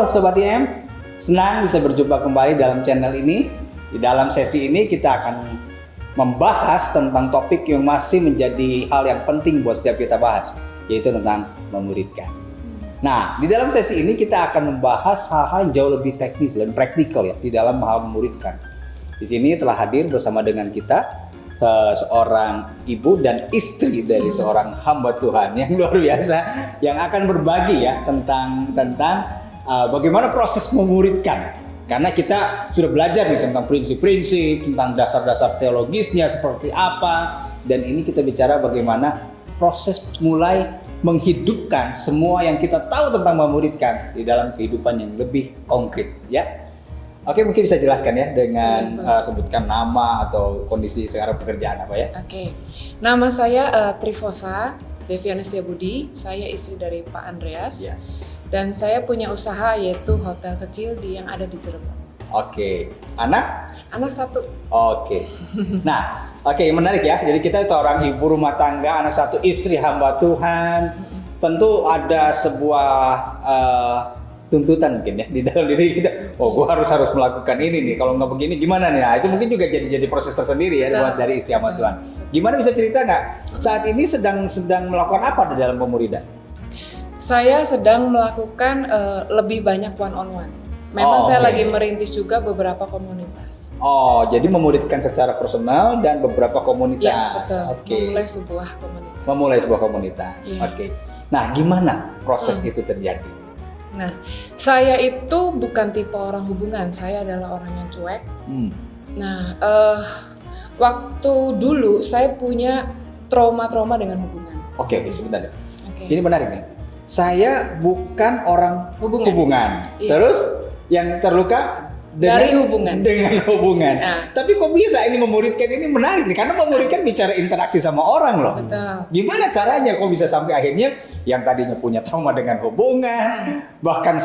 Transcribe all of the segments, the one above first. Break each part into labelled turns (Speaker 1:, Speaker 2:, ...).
Speaker 1: Sobat IM, senang bisa berjumpa kembali dalam channel ini. Di dalam sesi ini kita akan membahas tentang topik yang masih menjadi hal yang penting buat setiap kita bahas, yaitu tentang memuridkan. Nah, di dalam sesi ini kita akan membahas hal-hal yang jauh lebih teknis dan praktikal ya di dalam hal memuridkan. Di sini telah hadir bersama dengan kita seorang ibu dan istri dari seorang hamba Tuhan yang luar biasa, yang akan berbagi ya tentang bagaimana proses memuridkan. Karena kita sudah belajar nih tentang prinsip-prinsip, tentang dasar-dasar teologisnya seperti apa, dan ini kita bicara bagaimana proses mulai menghidupkan semua yang kita tahu tentang memuridkan di dalam kehidupan yang lebih konkret ya. Oke, mungkin bisa jelaskan ya dengan sebutkan nama atau kondisi sekarang pekerjaan apa ya?
Speaker 2: Oke, nama saya Trifosa Deviana Setiabudi, saya istri dari Pak Andreas ya. Dan saya punya usaha yaitu hotel kecil yang ada di Cirebon.
Speaker 1: Oke, anak?
Speaker 2: Anak 1.
Speaker 1: Oke, nah menarik ya, jadi kita seorang ibu rumah tangga, anak 1, istri hamba Tuhan. Tentu ada sebuah tuntutan mungkin ya di dalam diri kita. Oh, gue harus melakukan ini nih. Kalau nggak begini gimana nih? Nah, itu mungkin juga jadi proses tersendiri ya buat dari istri hamba Tuhan. Gimana, bisa cerita nggak? Saat ini sedang melakukan apa di dalam pemuridan?
Speaker 2: Saya sedang melakukan lebih banyak one on one. Memang saya lagi merintis juga beberapa komunitas.
Speaker 1: Oh, jadi memuridkan secara personal dan beberapa komunitas.
Speaker 2: Ya, betul.
Speaker 1: Oke.
Speaker 2: Memulai sebuah komunitas.
Speaker 1: Ya. Oke. Nah, gimana proses itu terjadi?
Speaker 2: Nah, saya itu bukan tipe orang hubungan, saya adalah orang yang cuek. Nah, waktu dulu saya punya trauma dengan hubungan.
Speaker 1: Oke, sebentar deh. Ini menarik nih. Saya bukan orang hubungan. Iya. Terus yang terluka dengan hubungan. Nah. Tapi kok bisa ini memuridkan, ini menarik nih, karena memuridkan bicara interaksi sama orang loh.
Speaker 2: Betul.
Speaker 1: Gimana caranya kok bisa sampai akhirnya yang tadinya punya trauma dengan hubungan, bahkan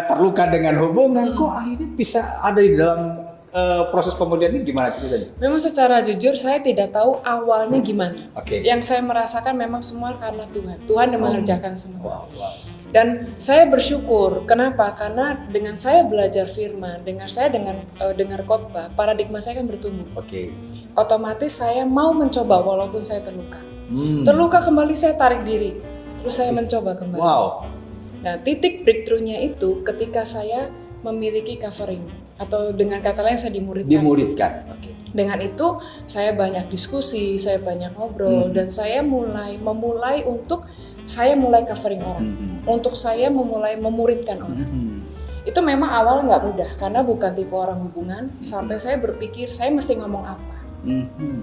Speaker 1: terluka dengan hubungan, kok akhirnya bisa ada di dalam proses pemuridan ini, gimana ceritanya?
Speaker 2: Memang secara jujur saya tidak tahu awalnya gimana.
Speaker 1: Okay.
Speaker 2: Yang saya merasakan memang semua karena Tuhan yang mengerjakan semua.
Speaker 1: Wow.
Speaker 2: Dan saya bersyukur. Kenapa? Karena dengan saya belajar firman, dengan dengar khotbah, paradigma saya kan bertumbuh.
Speaker 1: Oke.
Speaker 2: Otomatis saya mau mencoba walaupun saya terluka. Terluka kembali saya tarik diri. Terus saya mencoba kembali.
Speaker 1: Wow.
Speaker 2: Nah, titik breakthrough-nya itu ketika saya memiliki covering, atau dengan kata lain saya
Speaker 1: dimuridkan. Oke.
Speaker 2: Dengan itu saya banyak diskusi, saya banyak ngobrol, dan saya mulai covering orang, untuk saya memulai memuridkan orang. Itu memang awalnya nggak mudah karena bukan tipe orang hubungan. Sampai saya berpikir saya mesti ngomong apa.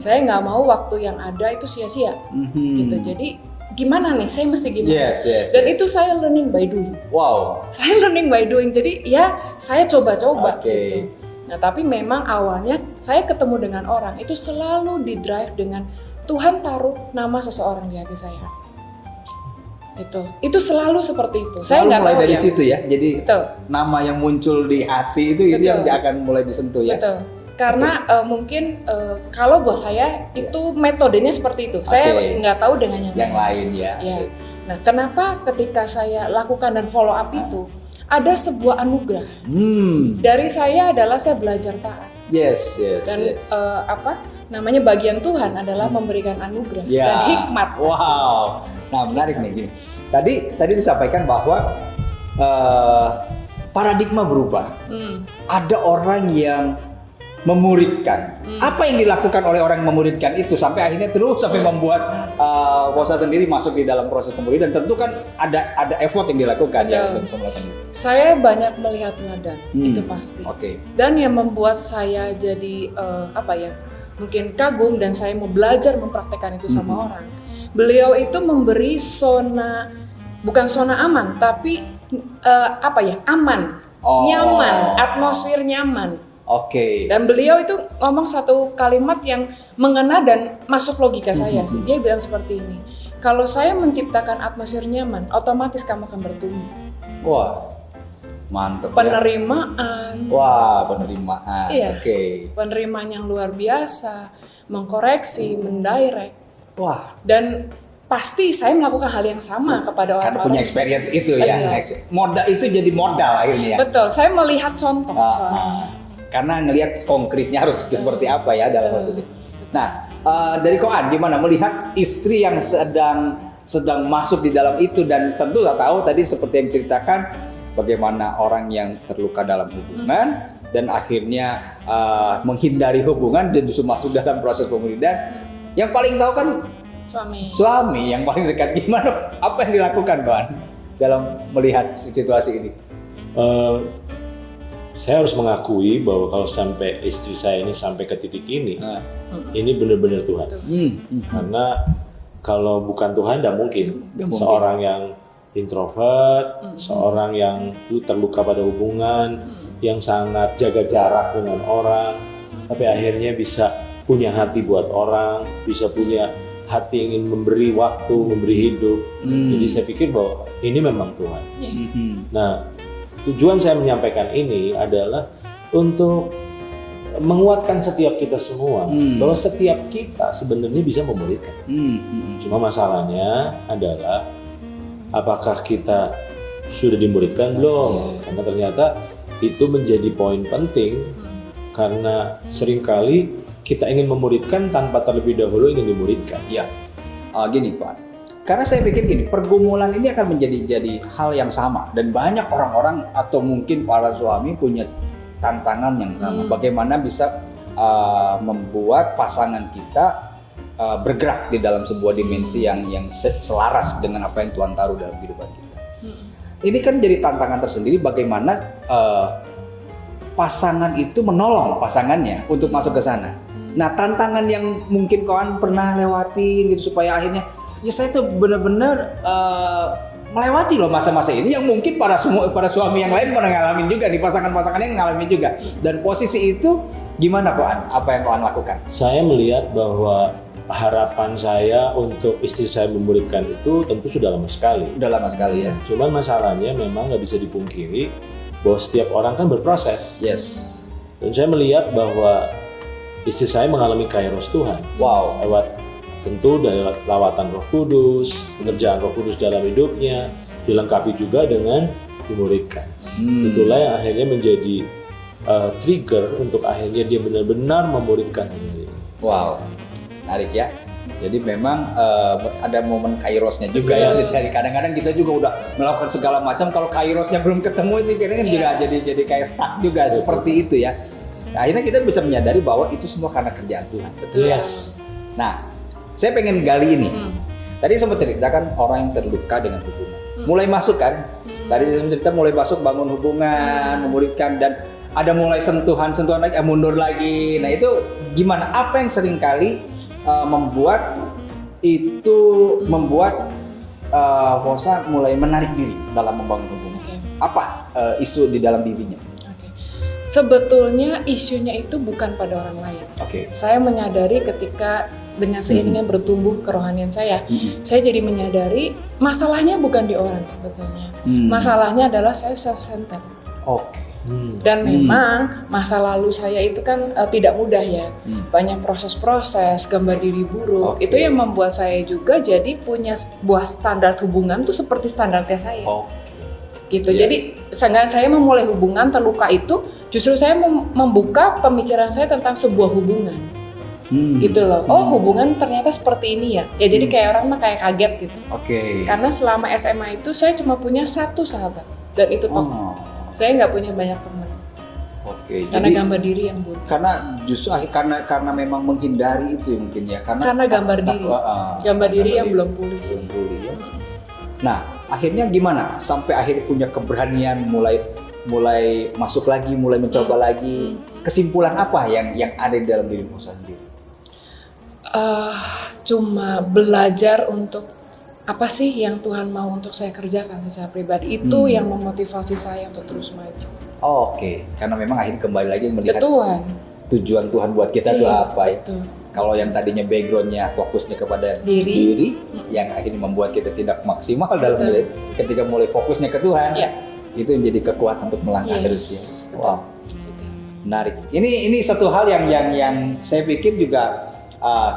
Speaker 2: Saya nggak mau waktu yang ada itu sia-sia. Gitu. Jadi gimana nih? Saya mesti gimana? Dan itu saya learning by doing.
Speaker 1: Wow.
Speaker 2: Saya learning by doing. Jadi ya saya coba-coba.
Speaker 1: Okay.
Speaker 2: Gitu. Nah, tapi memang awalnya saya ketemu dengan orang itu selalu di-drive dengan Tuhan taruh nama seseorang di hati saya. Itu selalu seperti itu.
Speaker 1: Selalu
Speaker 2: saya nggak
Speaker 1: mulai
Speaker 2: tahu
Speaker 1: dari
Speaker 2: ya.
Speaker 1: situ ya. Jadi nama yang muncul di hati itu yang akan mulai disentuh ya.
Speaker 2: Betul. Karena mungkin kalau buat saya itu metodenya seperti itu. Saya nggak tahu dengan yang
Speaker 1: lain ya.
Speaker 2: Nah, kenapa ketika saya lakukan dan follow up itu ada sebuah anugerah. Dari saya adalah saya belajar taat. Dan bagian Tuhan adalah memberikan anugerah dan hikmat.
Speaker 1: Wow. Nah, menarik nih gini. Tadi disampaikan bahwa paradigma berubah. Ada orang yang memuridkan. Apa yang dilakukan oleh orang yang memuridkan itu sampai akhirnya sampai membuat Fosa sendiri masuk di dalam proses pemuridan. Tentu kan ada effort yang dilakukan ya untuk bisa melakukan itu.
Speaker 2: Saya banyak melihat teladan, itu pasti. Dan yang membuat saya jadi mungkin kagum dan saya mau belajar mempraktekkan itu sama orang. Beliau itu memberi bukan zona aman, tapi aman, nyaman, atmosfer nyaman. Dan beliau itu ngomong satu kalimat yang mengena dan masuk logika saya sih. Dia bilang seperti ini, kalau saya menciptakan atmosfer nyaman, otomatis kamu akan bertumbuh.
Speaker 1: Wah, mantap.
Speaker 2: Penerimaan.
Speaker 1: Wah, penerimaan.
Speaker 2: Iya. Penerimaan yang luar biasa, mengkoreksi, mendirect.
Speaker 1: Wah.
Speaker 2: Dan pasti saya melakukan hal yang sama kepada
Speaker 1: Karena
Speaker 2: orang-orang.
Speaker 1: punya experience itu ya. Modal itu jadi modal akhirnya.
Speaker 2: Betul, saya melihat contoh.
Speaker 1: Karena ngelihat konkretnya harus seperti apa ya dalam maksudnya. Nah, dari Koan gimana melihat istri yang sedang masuk di dalam itu, dan tentu tak tahu tadi seperti yang ceritakan bagaimana orang yang terluka dalam hubungan dan akhirnya menghindari hubungan dan justru masuk dalam proses pemulihan. Yang paling tahu kan suami yang paling dekat. Gimana, apa yang dilakukan Koan dalam melihat situasi ini?
Speaker 3: Saya harus mengakui bahwa kalau sampai istri saya ini sampai ke titik ini benar-benar Tuhan. Karena kalau bukan Tuhan, tidak mungkin. Seorang yang introvert, seorang yang terluka pada hubungan, yang sangat jaga jarak dengan orang, tapi akhirnya bisa punya hati buat orang, bisa punya hati ingin memberi waktu, memberi hidup. Jadi saya pikir bahwa ini memang Tuhan. Nah, tujuan saya menyampaikan ini adalah untuk menguatkan setiap kita semua bahwa setiap kita sebenarnya bisa memuridkan. Cuma masalahnya adalah apakah kita sudah dimuridkan belum? Karena ternyata itu menjadi poin penting, karena seringkali kita ingin memuridkan tanpa terlebih dahulu ingin dimuridkan.
Speaker 1: Ya, gini Pak. Karena saya pikir gini, pergumulan ini akan jadi hal yang sama, dan banyak orang-orang atau mungkin para suami punya tantangan yang sama. Bagaimana bisa membuat pasangan kita bergerak di dalam sebuah dimensi yang selaras dengan apa yang Tuhan taruh dalam kehidupan kita. Ini kan jadi tantangan tersendiri, bagaimana pasangan itu menolong pasangannya untuk masuk ke sana. Nah, tantangan yang mungkin kawan pernah lewatin gitu supaya akhirnya ya saya tuh benar-benar melewati loh masa-masa ini, yang mungkin para suami yang lain pernah ngalamin juga, di pasangan-pasangan yang ngalamin juga. Dan posisi itu gimana Koan? Apa yang Koan lakukan?
Speaker 3: Saya melihat bahwa harapan saya untuk istri saya memuridkan itu tentu sudah lama sekali.
Speaker 1: Udah lama sekali ya.
Speaker 3: Cuman masalahnya memang nggak bisa dipungkiri bahwa setiap orang kan berproses.
Speaker 1: Yes.
Speaker 3: Dan saya melihat bahwa istri saya mengalami kairos Tuhan.
Speaker 1: Wow.
Speaker 3: Tentu dari lawatan Roh Kudus, pekerjaan Roh Kudus dalam hidupnya, dilengkapi juga dengan dimuridkan. Itulah yang akhirnya menjadi trigger untuk akhirnya dia benar-benar memuridkan ini.
Speaker 1: Wow, menarik ya. Jadi memang ada momen kairosnya juga ya. Jadi kadang-kadang kita juga udah melakukan segala macam, kalau kairosnya belum ketemu itu kadang-kadang juga jadi kayak stuck juga. Betul. Seperti itu ya. Nah, akhirnya kita bisa menyadari bahwa itu semua karena kerjaan Tuhan.
Speaker 2: Betul.
Speaker 3: Yes.
Speaker 1: Nah, saya pengen gali ini. Tadi sempat ceritakan orang yang terluka dengan hubungan. Mulai masuk kan? Tadi saya cerita mulai masuk, bangun hubungan, memuridkan, dan ada mulai sentuhan lagi, mundur lagi. Nah, itu gimana? Apa yang seringkali membuat Rosa mulai menarik diri dalam membangun hubungan? Apa isu di dalam dirinya?
Speaker 2: Sebetulnya isunya itu bukan pada orang lain. Saya menyadari ketika dengan seiringnya bertumbuh kerohanian saya jadi menyadari masalahnya bukan di orang sebetulnya. Masalahnya adalah saya self-centered. Dan memang masa lalu saya itu kan tidak mudah ya. Banyak proses-proses, gambar diri buruk. Itu yang membuat saya juga jadi punya sebuah standar hubungan tuh seperti standarnya saya. Gitu. Jadi saat saya memulai hubungan terluka itu, justru saya membuka pemikiran saya tentang sebuah hubungan. Gitu loh. Hubungan ternyata seperti ini ya. Ya jadi kayak orang mah kayak kaget gitu. Karena selama SMA itu saya cuma punya satu sahabat, dan itu tokoh. Saya nggak punya banyak teman. Karena jadi, gambar diri yang buruk.
Speaker 1: Karena justru karena memang menghindari itu mungkin ya. Karena
Speaker 2: gambar diri. Gambar diri yang belum pulih.
Speaker 1: Ya. Nah, akhirnya gimana? Sampai akhirnya punya keberanian mulai masuk lagi, mulai mencoba lagi. Kesimpulan apa yang ada di dalam diri Rosa sendiri?
Speaker 2: Cuma belajar untuk apa sih yang Tuhan mau untuk saya kerjakan secara pribadi. Itu yang memotivasi saya untuk terus maju.
Speaker 1: Karena memang akhirnya kembali lagi melihat tujuan Tuhan buat kita itu apa ya. Kalau yang tadinya backgroundnya fokusnya kepada diri yang akhirnya membuat kita tidak maksimal dalam diri, ketika mulai fokusnya ke Tuhan, itu menjadi kekuatan untuk melangkah terus ya. Wow, menarik. Ini satu hal yang saya pikir juga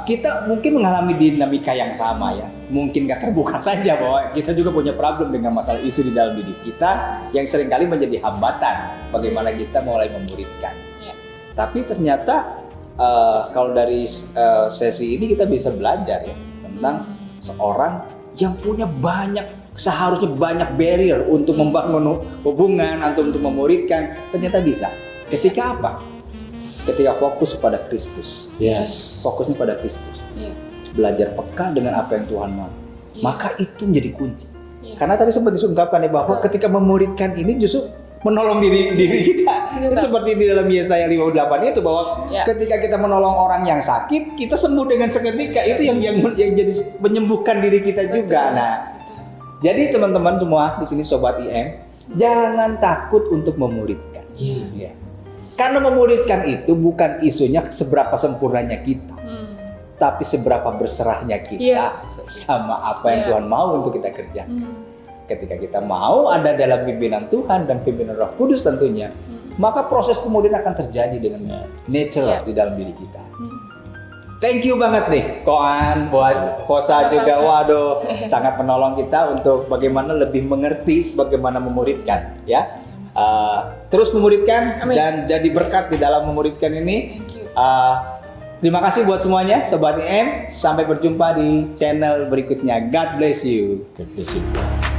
Speaker 1: kita mungkin mengalami dinamika yang sama ya. mungkin gak terbuka saja bahwa kita juga punya problem dengan masalah isu di dalam diri kita yang seringkali menjadi hambatan bagaimana kita mulai memuridkan.
Speaker 2: Ya.
Speaker 1: Tapi ternyata kalau dari sesi ini kita bisa belajar ya tentang seorang yang punya seharusnya banyak barrier untuk membangun hubungan atau untuk memuridkan, ternyata bisa. Ketika apa? Ketika fokus pada Kristus.
Speaker 3: Yes.
Speaker 1: Fokusnya pada Kristus.
Speaker 2: Yeah.
Speaker 1: Belajar peka dengan apa yang Tuhan mau.
Speaker 2: Yeah.
Speaker 1: Maka itu menjadi kunci.
Speaker 2: Yes.
Speaker 1: Karena tadi sempat diungkapkan ya bahwa ketika memuridkan ini justru menolong diri kita. Itu seperti di dalam Yesaya 58 itu bahwa ketika kita menolong orang yang sakit, kita sembuh dengan seketika. Itu yang jadi menyembuhkan diri kita juga. Nah, jadi teman-teman semua di sini sobat IM, jangan takut untuk memuridkan. Ya. Karena memuridkan itu bukan isunya seberapa sempurnanya kita, tapi seberapa berserahnya kita sama apa yang Tuhan mau untuk kita kerjakan. Ketika kita mau ada dalam pimpinan Tuhan dan pimpinan Roh Kudus tentunya, maka proses pemuridan akan terjadi dengan natural di dalam diri kita. Thank you banget nih Koan, buat Fosa juga, waduh sangat menolong kita untuk bagaimana lebih mengerti bagaimana memuridkan ya. Terus memuridkan dan jadi berkat di dalam memuridkan ini. Terima kasih buat semuanya Sobat IM, sampai berjumpa di channel berikutnya. God bless you.
Speaker 3: God bless you.